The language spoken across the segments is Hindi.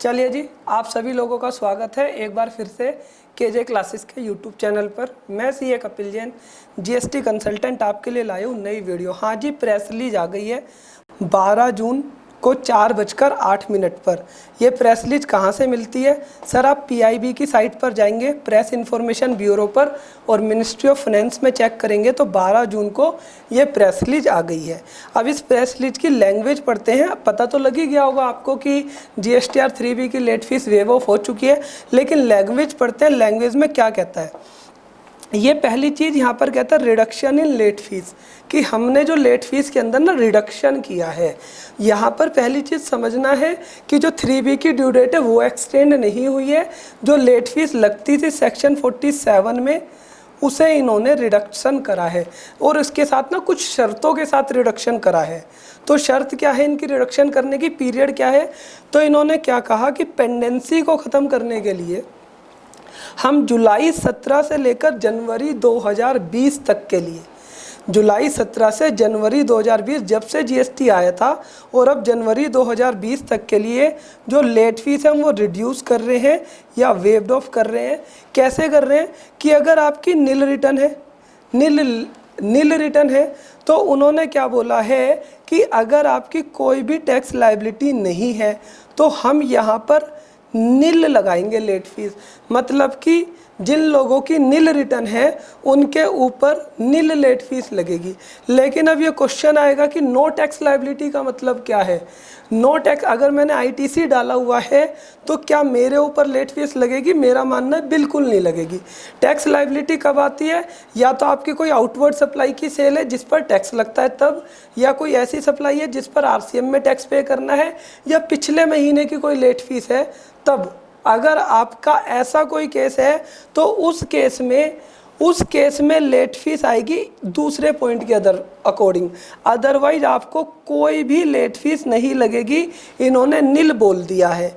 चलिए जी, आप सभी लोगों का स्वागत है एक बार फिर से केजे क्लासेस के यूट्यूब चैनल पर। मैं CA Kapil Jain, GST consultant, आपके लिए लाया हूँ नई वीडियो। हाँ जी, प्रेस रिलीज आ गई है 12 जून को 4:08 पर। ये प्रेस रिलीज कहाँ से मिलती है? सर, आप पीआईबी की साइट पर जाएंगे, प्रेस इन्फॉर्मेशन ब्यूरो पर, और मिनिस्ट्री ऑफ फाइनेंस में चेक करेंगे तो 12 जून को ये प्रेस रिलीज आ गई है। अब इस प्रेस रिलीज की लैंग्वेज पढ़ते हैं। पता तो लग ही गया होगा आपको कि जीएसटीआर 3B की लेट फीस वेव ऑफ हो चुकी है, लेकिन लैंग्वेज पढ़ते हैं, लैंग्वेज में क्या कहता है। ये पहली चीज़ यहाँ पर कहता है रिडक्शन इन लेट फीस, कि हमने जो लेट फीस के अंदर ना रिडक्शन किया है। यहाँ पर पहली चीज़ समझना है कि जो 3B की ड्यू डेट है वो एक्सटेंड नहीं हुई है। जो लेट फीस लगती थी सेक्शन 47 में, उसे इन्होंने रिडक्शन करा है, और इसके साथ ना कुछ शर्तों के साथ रिडक्शन करा है। तो शर्त क्या है इनकी रिडक्शन करने की, पीरियड क्या है? तो इन्होंने क्या कहा कि पेंडेंसी को ख़त्म करने के लिए हम जुलाई 17 से लेकर जनवरी 2020 तक के लिए, जुलाई 17 से जनवरी 2020 जब से जीएसटी आया था, और अब जनवरी 2020 तक के लिए जो लेट फीस है वो रिड्यूस कर रहे हैं या वेव्ड ऑफ कर रहे हैं। कैसे कर रहे हैं कि अगर आपकी नील रिटर्न है, नील रिटर्न है, तो उन्होंने क्या बोला है कि अगर आपकी कोई भी टैक्स लायबिलिटी नहीं है तो हम यहाँ पर नील लगाएंगे लेट फीस। मतलब कि जिन लोगों की नील रिटर्न है उनके ऊपर नील लेट फीस लगेगी। लेकिन अब ये क्वेश्चन आएगा कि नो टैक्स लायबिलिटी का मतलब क्या है? नो टैक्स, अगर मैंने आईटीसी डाला हुआ है तो क्या मेरे ऊपर लेट फीस लगेगी? मेरा मानना है बिल्कुल नहीं लगेगी। टैक्स लायबिलिटी कब आती है? या तो आपकी कोई आउटवर्ड सप्लाई की सेल है जिस पर टैक्स लगता है तब, या कोई ऐसी सप्लाई है जिस पर आरसीएम में टैक्स पे करना है, या पिछले महीने की कोई लेट फीस है तब। अगर आपका ऐसा कोई केस है तो उस केस में लेट फीस आएगी दूसरे पॉइंट के अकॉर्डिंग। अदरवाइज आपको कोई भी लेट फीस नहीं लगेगी, इन्होंने नील बोल दिया है।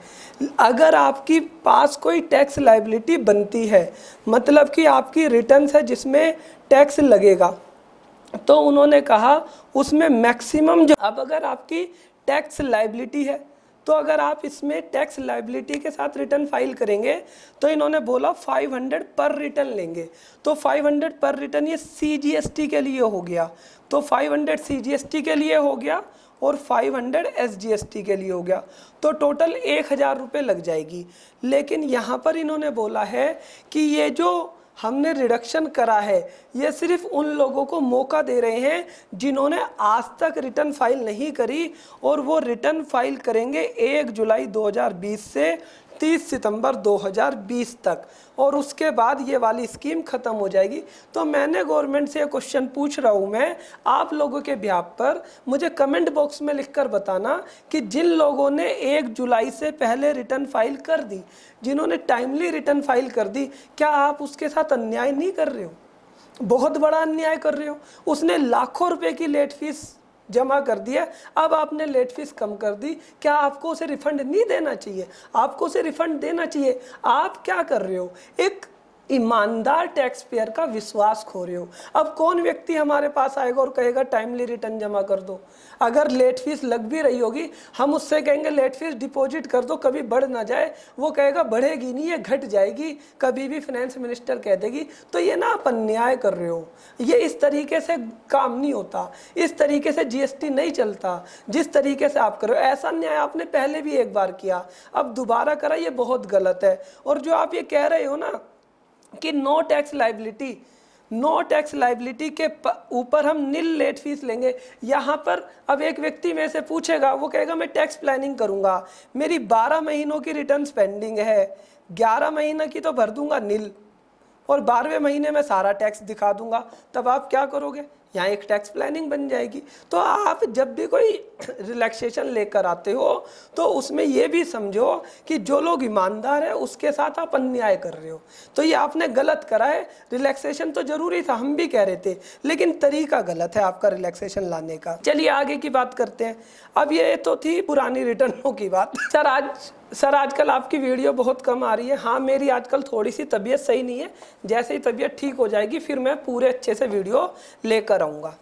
अगर आपकी पास कोई टैक्स लायबिलिटी बनती है, मतलब कि आपकी रिटर्न्स है जिसमें टैक्स लगेगा, तो उन्होंने कहा उसमें मैक्सिमम जो, अब अगर आपकी टैक्स लायबिलिटी है तो अगर आप इसमें टैक्स लायबिलिटी के साथ रिटर्न फाइल करेंगे तो इन्होंने बोला 500 पर रिटर्न लेंगे। तो 500 पर रिटर्न ये सीजीएसटी के लिए हो गया, तो 500 सीजीएसटी के लिए हो गया और 500 एसजीएसटी के लिए हो गया, तो टोटल 1000 रुपये लग जाएगी। लेकिन यहाँ पर इन्होंने बोला है कि ये जो हमने रिडक्शन करा है ये सिर्फ उन लोगों को मौका दे रहे हैं जिन्होंने आज तक रिटर्न फाइल नहीं करी, और वो रिटर्न फाइल करेंगे 1 जुलाई 2020 से 30 सितंबर 2020 तक, और उसके बाद ये वाली स्कीम ख़त्म हो जाएगी। तो मैंने गवर्नमेंट से ये क्वेश्चन पूछ रहा हूँ मैं आप लोगों के बिहाफ पर, मुझे कमेंट बॉक्स में लिखकर बताना कि जिन लोगों ने 1 जुलाई से पहले रिटर्न फाइल कर दी, जिन्होंने टाइमली रिटर्न फाइल कर दी, क्या आप उसके साथ अन्याय नहीं कर रहे हो? बहुत बड़ा अन्याय कर रहे हो। उसने लाखों रुपए की लेट फीस जमा कर दिया, अब आपने लेट फीस कम कर दी, क्या आपको उसे रिफंड नहीं देना चाहिए? आपको उसे रिफंड देना चाहिए। आप क्या कर रहे हो? एक ईमानदार टैक्स पेयर का विश्वास खो रहे हो। अब कौन व्यक्ति हमारे पास आएगा और कहेगा टाइमली रिटर्न जमा कर दो? अगर लेट फीस लग भी रही होगी, हम उससे कहेंगे लेट फीस डिपॉजिट कर दो, कभी बढ़ ना जाए, वो कहेगा बढ़ेगी नहीं, ये घट जाएगी, कभी भी फाइनेंस मिनिस्टर कह देगी। तो ये ना आप अन्याय कर रहे हो। ये इस तरीके से काम नहीं होता, इस तरीके से जीएसटी नहीं चलता जिस तरीके से आप कर रहे हो। ऐसा अन्याय आपने पहले भी एक बार किया, अब दोबारा करा, ये बहुत गलत है। और जो आप ये कह रहे हो ना कि नो टैक्स लायबिलिटी के ऊपर हम नील लेट फीस लेंगे, यहाँ पर अब एक व्यक्ति में से पूछेगा, वो कहेगा मैं टैक्स प्लानिंग करूँगा, मेरी 12 महीनों की रिटर्न्स पेंडिंग है, 11 महीने की तो भर दूंगा नील, और 12वें महीने में सारा टैक्स दिखा दूंगा। तब आप क्या करोगे? यहाँ एक टैक्स प्लानिंग बन जाएगी। तो आप जब भी कोई रिलैक्सेशन लेकर आते हो तो उसमें ये भी समझो कि जो लोग ईमानदार है उसके साथ आप अन्याय कर रहे हो। तो ये आपने गलत करा है। रिलैक्सेशन तो जरूरी था, हम भी कह रहे थे, लेकिन तरीका गलत है आपका रिलैक्सेशन लाने का। चलिए आगे की बात करते हैं। अब ये तो थी पुरानी रिटर्नों की बात। सर आजकल आपकी वीडियो बहुत कम आ रही है। हाँ, मेरी आजकल थोड़ी सी तबीयत सही नहीं है, जैसे ही तबीयत ठीक हो जाएगी फिर मैं पूरे अच्छे से वीडियो लेकर आऊँगा।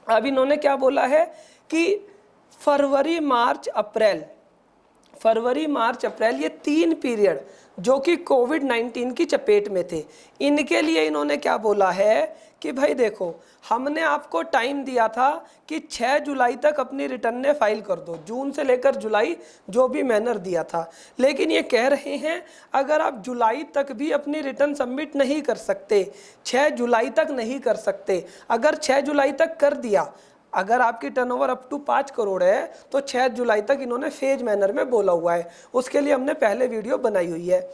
अब इन्होंने क्या बोला है कि फरवरी, मार्च, अप्रैल, ये 3 पीरियड जो कि कोविड-19 की चपेट में थे, इनके लिए इन्होंने क्या बोला है कि भाई देखो, हमने आपको टाइम दिया था कि 6 जुलाई तक अपनी रिटर्न फाइल कर दो, जून से लेकर जुलाई जो भी मैनर दिया था। लेकिन ये कह रहे हैं अगर आप जुलाई तक भी अपनी रिटर्न सबमिट नहीं कर सकते, 6 जुलाई तक नहीं कर सकते, अगर 6 जुलाई तक कर दिया, अगर आपकी टर्नओवर अप टू 5 करोड़ है तो 6 जुलाई तक इन्होंने फेज मैनर में बोला हुआ है, उसके लिए हमने पहले वीडियो बनाई हुई है।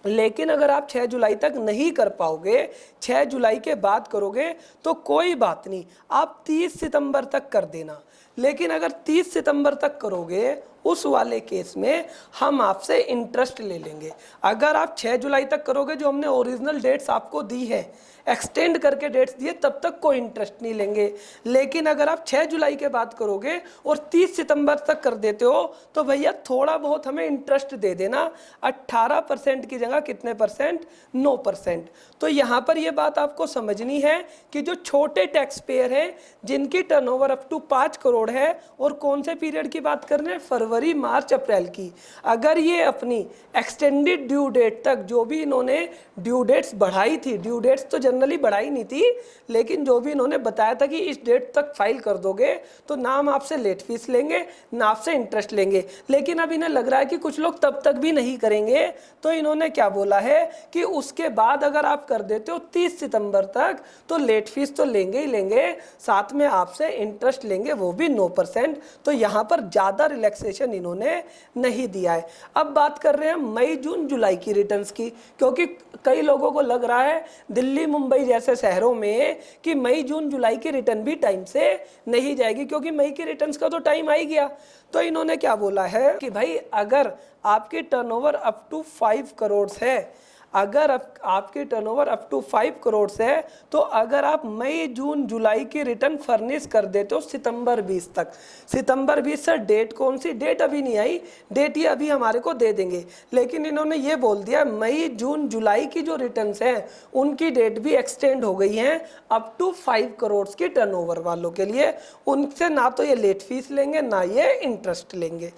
लेकिन अगर आप 6 जुलाई तक नहीं कर पाओगे, 6 जुलाई के बाद करोगे तो कोई बात नहीं, आप 30 सितंबर तक कर देना। लेकिन अगर 30 सितंबर तक करोगे, उस वाले केस में हम आपसे इंटरेस्ट ले लेंगे। अगर आप 6 जुलाई तक करोगे, जो हमने ओरिजिनल डेट्स आपको दी है, एक्सटेंड करके डेट्स दिए, तब तक कोई इंटरेस्ट नहीं लेंगे। लेकिन अगर आप 6 जुलाई के बाद करोगे और 30 सितंबर तक कर देते हो तो भैया थोड़ा बहुत हमें इंटरेस्ट दे देना। 18% की जगह कितने परसेंट? 9%। तो यहाँ पर ये बात आपको समझनी है कि जो छोटे टैक्स पेयर हैं जिनकी टर्नओवर अप टू 5 करोड़ है, और कौन से पीरियड की बात कर रहे हैं? फरवरी, मार्च, अप्रैल की। अगर ये अपनी एक्सटेंडेड ड्यू डेट तक, जो भी इन्होंने ड्यू डेट्स बढ़ाई थी, ड्यू डेट्स तो जनरली बढ़ाई नहीं थी, लेकिन जो भी इन्होंने बताया था कि इस डेट तक फाइल कर दोगे तो ना हम आपसे लेट फीस लेंगे, ना आपसे इंटरेस्ट लेंगे। लेकिन अब इन्हें लग रहा है कि कुछ लोग तब तक भी नहीं करेंगे, तो इन्होंने क्या बोला है कि उसके बाद अगर आप कर देते हो 30 सितंबर तक तो लेट फीस तो लेंगे ही लेंगे, साथ में आपसे इंटरेस्ट लेंगे, वो भी 9%। तो यहाँ पर ज़्यादा रिलैक्सेशन इन्होंने नहीं दिया है। अब बात कर रहे हैं मई, जून, जुलाई की रिटर्न्स की, क्योंकि कई लोगों को लग रहा है दिल्ली, मुंबई जैसे शहरों में कि मई, जून, जुलाई की रिटर्न भी टाइम से नहीं जाएगी, क्योंकि मई की रिटर्न्स का तो टाइम आ ही गया। तो इन्होंने क्या बोला है कि भाई अगर आपकी टर्नओवर अप टू 5 करोड़ है, अगर आपकी टर्नओवर अप टू 5 करोड़ है, तो अगर आप मई, जून, जुलाई की रिटर्न फर्निश कर देते हो सितंबर 20 तक, सितंबर 20 से डेट कौन सी? डेट अभी नहीं आई, डेट ये अभी हमारे को दे देंगे। लेकिन इन्होंने ये बोल दिया मई, जून, जुलाई की जो रिटर्न्स हैं उनकी डेट भी एक्सटेंड हो गई हैं अप टू 5 करोड़ की टर्नओवर वालों के लिए। उनसे ना तो ये लेट फीस लेंगे, ना ये इंटरेस्ट लेंगे,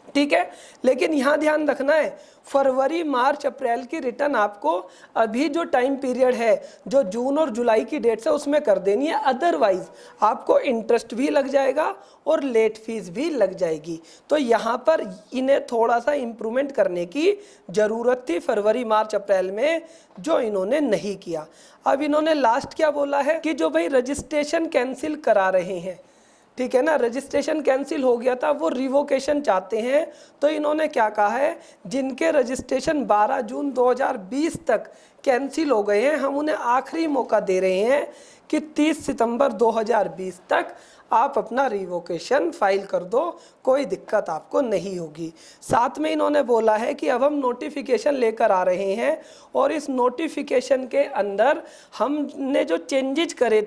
ठीक है। लेकिन यहाँ ध्यान रखना है, फरवरी, मार्च, अप्रैल की रिटर्न आपको अभी जो टाइम पीरियड है, जो जून और जुलाई की डेट्स है, उसमें कर देनी है। अदरवाइज आपको इंटरेस्ट भी लग जाएगा और लेट फीस भी लग जाएगी। तो यहाँ पर इन्हें थोड़ा सा इम्प्रूवमेंट करने की ज़रूरत थी फरवरी, मार्च, अप्रैल में, जो इन्होंने नहीं किया। अब इन्होंने लास्ट क्या बोला है कि जो भाई रजिस्ट्रेशन कैंसिल करा रहे हैं, ठीक है ना, रजिस्ट्रेशन कैंसिल हो गया था, वो रिवोकेशन चाहते हैं। तो इन्होंने क्या कहा है, जिनके रजिस्ट्रेशन 12 जून 2020 तक कैंसिल हो गए हैं, हम उन्हें आखिरी मौका दे रहे हैं कि 30 सितंबर 2020 तक आप अपना रिवोकेशन फाइल कर दो, कोई दिक्कत आपको नहीं होगी। साथ में इन्होंने बोला है कि अब हम नोटिफिकेशन लेकर आ रहे हैं, और इस नोटिफिकेशन के अंदर हमने जो चेंजेज करे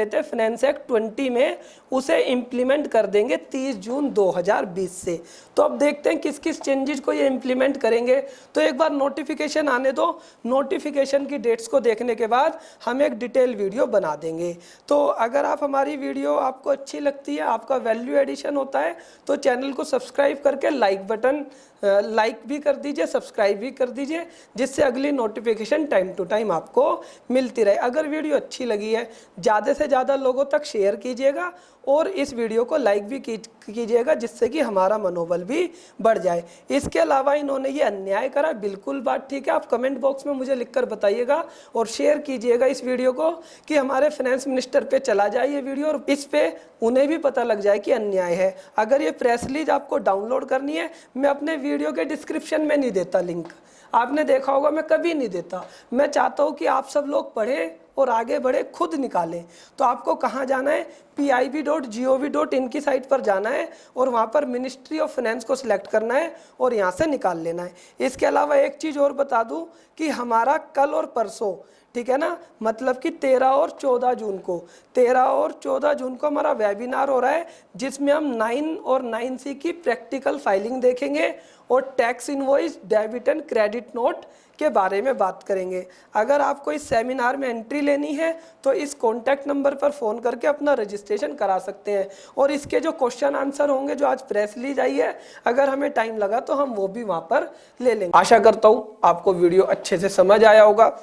थे फाइनेंस एक्ट 20 में, उसे इम्प्लीमेंट कर देंगे 30 जून 2020 से। तो अब देखते हैं किस किस चेंजेस को ये इम्प्लीमेंट करेंगे। तो एक बार नोटिफिकेशन आने दो, नोटिफिकेशन की डेट्स को देखने के बाद हम एक डिटेल वीडियो बना देंगे। तो अगर आप हमारी वीडियो आपको अच्छी लगती है, आपका वैल्यू एडिशन होता है, तो चैनल को सब्सक्राइब करके लाइक भी कर दीजिए, सब्सक्राइब भी कर दीजिए, जिससे अगली नोटिफिकेशन टाइम टू टाइम आपको मिलती रहे। अगर वीडियो अच्छी लगी है, ज़्यादा से ज़्यादा लोगों तक शेयर कीजिएगा और इस वीडियो को लाइक भी कीजिएगा, जिससे कि हमारा मनोबल भी बढ़ जाए। इसके अलावा इन्होंने ये अन्याय करा, बिल्कुल बात ठीक है, आप कमेंट बॉक्स में मुझे लिखकर बताइएगा और शेयर कीजिएगा इस वीडियो को, कि हमारे फाइनेंस मिनिस्टर पे चला जाए ये वीडियो और इस पे उन्हें भी पता लग जाए कि अन्याय है। अगर ये प्रेस रिलीज आपको डाउनलोड करनी है, मैं अपने वीडियो के डिस्क्रिप्शन में नहीं देता लिंक, आपने देखा होगा मैं कभी नहीं देता। मैं चाहता हूँ कि आप सब लोग पढ़ें और आगे बढ़े, खुद निकालें। तो आपको कहाँ जाना है, pib.gov.in की साइट पर जाना है और वहाँ पर मिनिस्ट्री ऑफ फाइनेंस को सिलेक्ट करना है और यहाँ से निकाल लेना है। इसके अलावा एक चीज़ और बता दूँ कि हमारा कल और परसों, ठीक है ना, मतलब कि 13 और 14 जून को हमारा वेबिनार हो रहा है, जिसमें हम 9 और 9C की प्रैक्टिकल फाइलिंग देखेंगे और tax invoice, debit and credit note के बारे में बात करेंगे। अगर आपको इस सेमिनार में एंट्री लेनी है तो इस कॉन्टैक्ट नंबर पर फ़ोन करके अपना रजिस्ट्रेशन करा सकते हैं। और इसके जो क्वेश्चन आंसर होंगे जो आज प्रेस रिलीज आई है, अगर हमें टाइम लगा तो हम वो भी वहाँ पर ले लेंगे। आशा करता हूँ आपको वीडियो अच्छे से समझ आया होगा।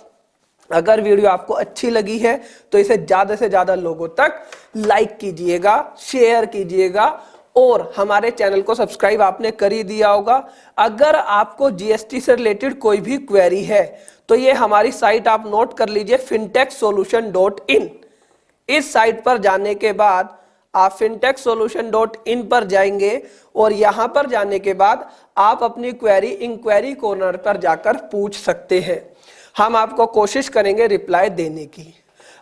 अगर वीडियो आपको अच्छी लगी है तो इसे ज़्यादा से ज़्यादा लोगों तक लाइक कीजिएगा, शेयर कीजिएगा और हमारे चैनल को सब्सक्राइब आपने कर ही दिया होगा। अगर आपको जीएसटी से रिलेटेड कोई भी क्वेरी है तो ये हमारी साइट आप नोट कर लीजिए, fintechsolution.in। इस साइट पर जाने के बाद आप fintechsolution.in पर जाएंगे और यहां पर जाने के बाद आप अपनी क्वेरी इंक्वायरी कॉर्नर पर जाकर पूछ सकते हैं। हम आपको कोशिश करेंगे रिप्लाई देने की।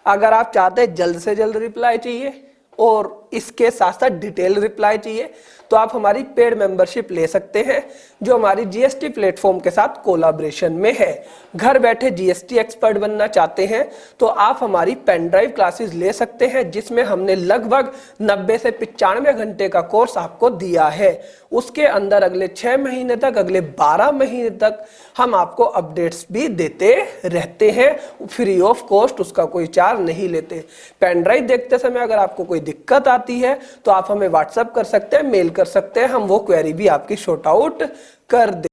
अगर आप चाहते हैं जल्द से जल्द रिप्लाई चाहिए और इसके साथ साथ डिटेल रिप्लाई चाहिए तो आप हमारी पेड मेंबरशिप ले सकते हैं जो हमारी जीएसटी प्लेटफॉर्म के साथ कोलैबोरेशन में है। घर बैठे जीएसटी एक्सपर्ट बनना चाहते हैं तो आप हमारी पेन ड्राइव क्लासेस ले सकते हैं जिसमें हमने लगभग 90 से 95 घंटे का कोर्स आपको दिया है। उसके अंदर अगले 6 महीने तक, अगले 12 महीने तक हम आपको अपडेट्स भी देते रहते हैं फ्री ऑफ कॉस्ट, उसका कोई चार्ज नहीं लेते। पेन ड्राइव देखते समय अगर आपको कोई दिक्कत आती है तो आप हमें व्हाट्सएप कर सकते हैं, मेल कर सकते हैं, हम वो क्वेरी भी आपकी शॉर्ट आउट कर दें।